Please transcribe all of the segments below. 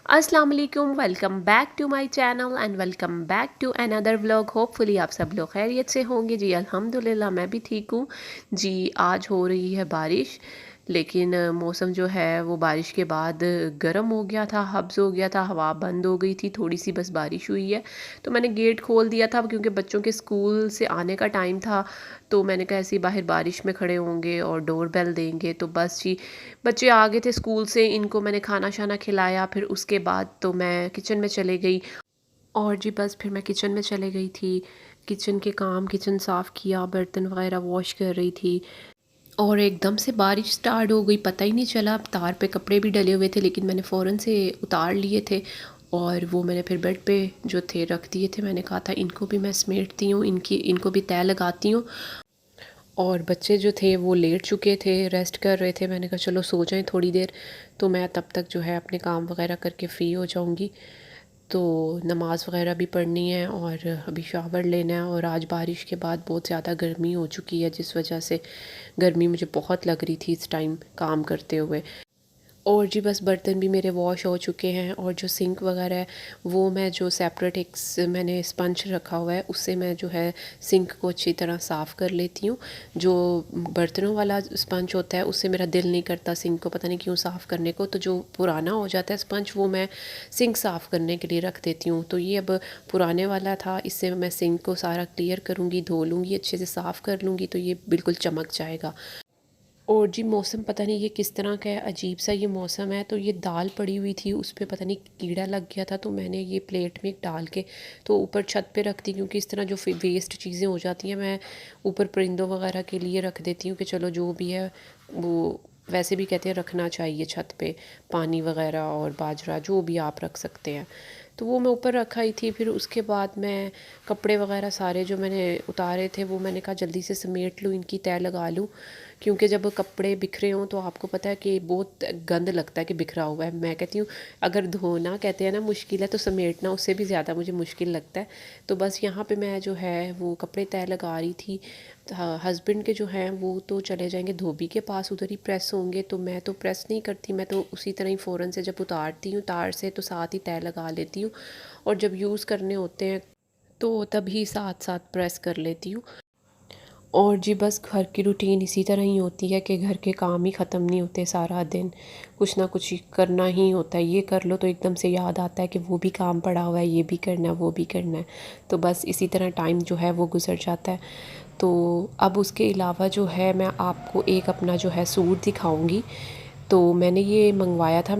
अस्सलाम वालेकुम, welcome back to my channel and welcome back to another vlog. Hopefully आप सब लोग खैरियत से होंगे। जी अल्हम्दुलिल्लाह मैं भी ठीक हूँ। जी आज हो रही है बारिश, लेकिन मौसम जो है वो बारिश के बाद गर्म हो गया था, हब्स हो गया था, हवा बंद हो गई थी, थोड़ी सी बस बारिश हुई है। तो मैंने गेट खोल दिया था क्योंकि बच्चों के स्कूल से आने का टाइम था। तो मैंने कहा ऐसे ही बाहर बारिश में खड़े होंगे और डोर बेल देंगे, तो बस जी बच्चे आ गए थे स्कूल से, इनको मैंने खाना शाना खिलाया, फिर उसके बाद तो मैं किचन में चले गई। और जी बस फिर मैं किचन में चले गई थी, किचन के काम, किचन साफ़ किया, बर्तन वगैरह वॉश कर रही थी। और एकदम से बारिश स्टार्ट हो गई, पता ही नहीं चला। तार पे कपड़े भी डले हुए थे लेकिन मैंने फ़ौरन से उतार लिए थे और वो मैंने फिर बेड पे जो थे रख दिए थे। मैंने कहा था इनको भी मैं समेटती हूँ, इनको भी तय लगाती हूँ। और बच्चे जो थे वो लेट चुके थे, रेस्ट कर रहे थे। मैंने कहा चलो सो जाएं थोड़ी देर, तो मैं तब तक जो है अपने काम वगैरह करके फ़्री हो जाऊंगी। तो नमाज़ वगैरह भी पढ़नी है और अभी शावर लेना है। और आज बारिश के बाद बहुत ज़्यादा गर्मी हो चुकी है, जिस वजह से गर्मी मुझे बहुत लग रही थी इस टाइम काम करते हुए। और जी बस बर्तन भी मेरे वॉश हो चुके हैं। और जो सिंक वगैरह है वो मैं जो सेपरेट मैंने स्पंज रखा हुआ है उससे मैं जो है सिंक को अच्छी तरह साफ़ कर लेती हूँ। जो बर्तनों वाला स्पंज होता है उससे मेरा दिल नहीं करता सिंक को, पता नहीं क्यों साफ़ करने को। तो जो पुराना हो जाता है स्पंज वो मैं सिंक साफ़ करने के लिए रख देती हूँ। तो ये अब पुराने वाला था, इससे मैं सिंक को सारा क्लियर करूँगी, धो लूँगी, अच्छे से साफ़ कर लूँगी, तो ये बिल्कुल चमक जाएगा। और जी मौसम पता नहीं ये किस तरह का है, अजीब सा ये मौसम है। तो ये दाल पड़ी हुई थी, उस पर पता नहीं कीड़ा लग गया था, तो मैंने ये प्लेट में डाल के तो ऊपर छत पे रख दी, क्योंकि इस तरह जो वेस्ट चीज़ें हो जाती हैं मैं ऊपर परिंदों वगैरह के लिए रख देती हूँ कि चलो जो भी है वो, वैसे भी कहते हैं रखना चाहिए छत पे पानी वगैरह और बाजरा जो भी आप रख सकते हैं। तो वो मैं ऊपर रखा ही थी। फिर उसके बाद मैं कपड़े वगैरह सारे जो मैंने उतारे थे वो मैंने कहा जल्दी से समेट लूँ, इनकी तय लगा लूँ, क्योंकि जब कपड़े बिखरे हों तो आपको पता है कि बहुत गंद लगता है कि बिखरा हुआ है। मैं कहती हूँ अगर धोना कहते हैं ना मुश्किल है, तो समेटना उससे भी ज़्यादा मुझे मुश्किल लगता है। तो बस यहाँ पे मैं जो है वो कपड़े तय लगा रही थी। हस्बैंड के जो हैं वो तो चले जाएंगे धोबी के पास, उधर ही प्रेस होंगे। तो मैं तो प्रेस नहीं करती, मैं तो उसी तरह ही फ़ौरन से जब उतारती हूँ तार से तो साथ ही तय लगा लेती हूँ। और जब यूज़ करने होते हैं तो तभी साथ साथ प्रेस कर लेती हूँ। और जी बस घर की रूटीन इसी तरह ही होती है कि घर के काम ही ख़त्म नहीं होते, सारा दिन कुछ ना कुछ करना ही होता है। ये कर लो तो एकदम से याद आता है कि वो भी काम पड़ा हुआ है, ये भी करना है, वो भी करना है। तो बस इसी तरह टाइम जो है वो गुजर जाता है। तो अब उसके अलावा जो है मैं आपको एक अपना जो है सूट दिखाऊंगी। तो मैंने ये मंगवाया था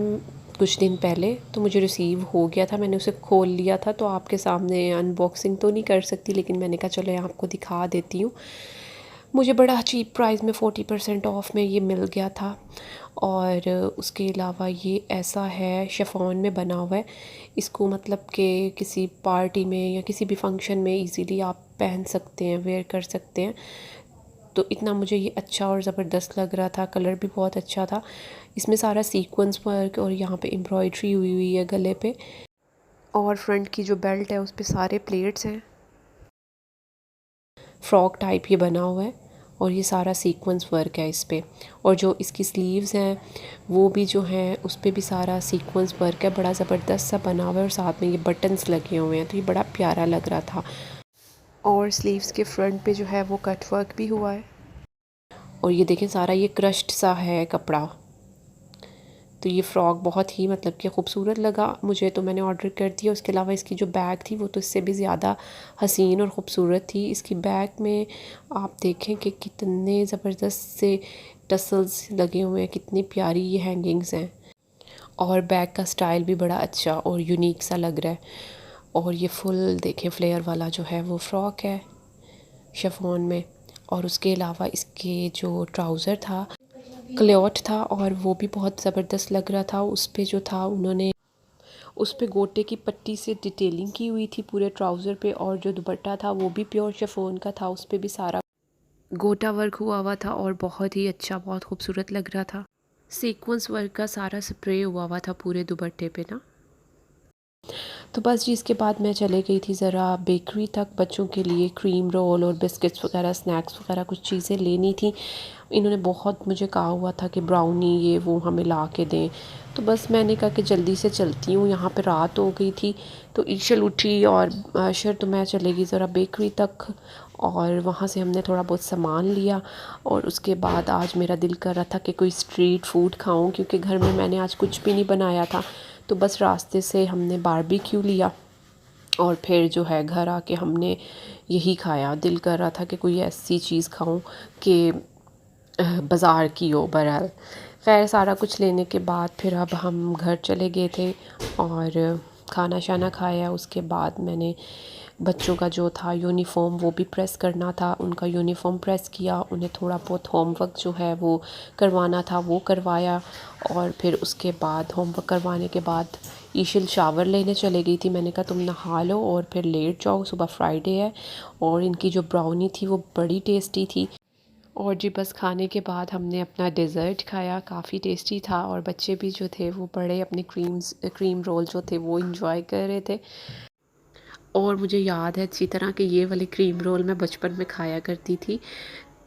कुछ दिन पहले, तो मुझे रिसीव हो गया था, मैंने उसे खोल लिया था। तो आपके सामने अनबॉक्सिंग तो नहीं कर सकती, लेकिन मैंने कहा चलो आपको दिखा देती हूँ। मुझे बड़ा चीप प्राइस में 40% ऑफ में ये मिल गया था। और उसके अलावा ये ऐसा है, शिफॉन में बना हुआ है। इसको मतलब कि किसी पार्टी में या किसी भी फंक्शन में इजीली आप पहन सकते हैं, वेयर कर सकते हैं। तो इतना मुझे ये अच्छा और ज़बरदस्त लग रहा था, कलर भी बहुत अच्छा था। इसमें सारा सीक्वेंस वर्क और यहाँ पे एम्ब्रॉयडरी हुई हुई है गले पे। और फ्रंट की जो बेल्ट है उस पे सारे प्लेट्स हैं, फ्रॉक टाइप ये बना हुआ है। और ये सारा सीक्वेंस वर्क है इस पे। और जो इसकी स्लीव्स हैं वो भी जो हैं उस पे भी सारा सीक्वेंस वर्क है, बड़ा ज़बरदस्त सा बना हुआ है। और साथ में ये बटन्स लगे हुए हैं, तो ये बड़ा प्यारा लग रहा था। और स्लीव्स के फ्रंट पे जो है वो कट वर्क भी हुआ है। और ये देखें सारा ये क्रश्ड सा है कपड़ा। तो ये फ़्रॉक बहुत ही मतलब कि ख़ूबसूरत लगा मुझे, तो मैंने ऑर्डर कर दिया। उसके अलावा इसकी जो बैग थी वो तो इससे भी ज़्यादा हसीन और ख़ूबसूरत थी। इसकी बैग में आप देखें कि कितने ज़बरदस्त से टसल्स लगे हुए हैं, कितनी प्यारी ये हैंगिंग्स हैं। और बैग का स्टाइल भी बड़ा अच्छा और यूनिक सा लग रहा है। और ये फुल देखें फ्लेयर वाला जो है वो फ़्रॉक है शिफॉन में। और उसके अलावा इसके जो ट्राउज़र था क्लॉथ था और वो भी बहुत ज़बरदस्त लग रहा था। उस पे जो था उन्होंने उस पे गोटे की पट्टी से डिटेलिंग की हुई थी पूरे ट्राउज़र पे। और जो दुपट्टा था वो भी प्योर शिफॉन का था, उस पे भी सारा गोटा वर्क हुआ हुआ था और बहुत ही अच्छा, बहुत खूबसूरत लग रहा था। सीक्वेंस वर्क का सारा स्प्रे हुआ हुआ था पूरे दुपट्टे पे ना। तो बस जी इसके बाद मैं चले गई थी ज़रा बेकरी तक, बच्चों के लिए क्रीम रोल और बिस्किट्स वगैरह स्नैक्स वगैरह कुछ चीज़ें लेनी थी। इन्होंने बहुत मुझे कहा हुआ था कि ब्राउनी ये वो हमें ला के दें, तो बस मैंने कहा कि जल्दी से चलती हूँ, यहाँ पे रात हो गई थी। तो ईशल उठी और आशर, तो मैं चले गई ज़रा बेकरी तक और वहाँ से हमने थोड़ा बहुत सामान लिया। और उसके बाद आज मेरा दिल कर रहा था कि कोई स्ट्रीट फूड खाऊं, क्योंकि घर में मैंने आज कुछ भी नहीं बनाया था। तो बस रास्ते से हमने बारबेक्यू लिया और फिर जो है घर आके हमने यही खाया। दिल कर रहा था कि कोई ऐसी चीज़ खाऊं कि बाज़ार की हो। बहरहाल खैर सारा कुछ लेने के बाद फिर अब हम घर चले गए थे और खाना शाना खाया। उसके बाद मैंने बच्चों का जो था यूनिफ़ॉर्म वो भी प्रेस करना था, उनका यूनिफ़ॉर्म प्रेस किया। उन्हें थोड़ा बहुत होमवर्क जो है वो करवाना था वो करवाया। और फिर उसके बाद होमवर्क करवाने के बाद ईशिल शावर लेने चले गई थी। मैंने कहा तुम नहा लो और फिर लेट जाओ, सुबह फ्राइडे है। और इनकी जो ब्राउनी थी वो बड़ी टेस्टी थी। और जी बस खाने के बाद हमने अपना डेज़र्ट खाया, काफ़ी टेस्टी था। और बच्चे भी जो थे वो बड़े अपने क्रीम रोल जो थे वो इंजॉय कर रहे थे। और मुझे याद है अच्छी तरह कि ये वाले क्रीम रोल मैं बचपन में खाया करती थी।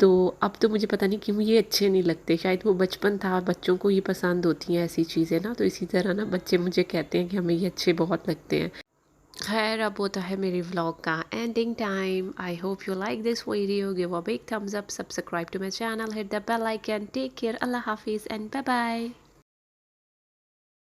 तो अब तो मुझे पता नहीं क्यों ये अच्छे नहीं लगते, शायद वो बचपन था, बच्चों को ये पसंद होती हैं ऐसी चीज़ें ना। तो इसी तरह ना बच्चे मुझे कहते हैं कि हमें ये अच्छे बहुत लगते हैं। खैर अब होता है मेरी व्लॉग का ending time. I hope you like this video, give a big thumbs up, subscribe to my channel, hit the bell icon, take care, अल्लाह हाफिज़ एंड बाय बाय।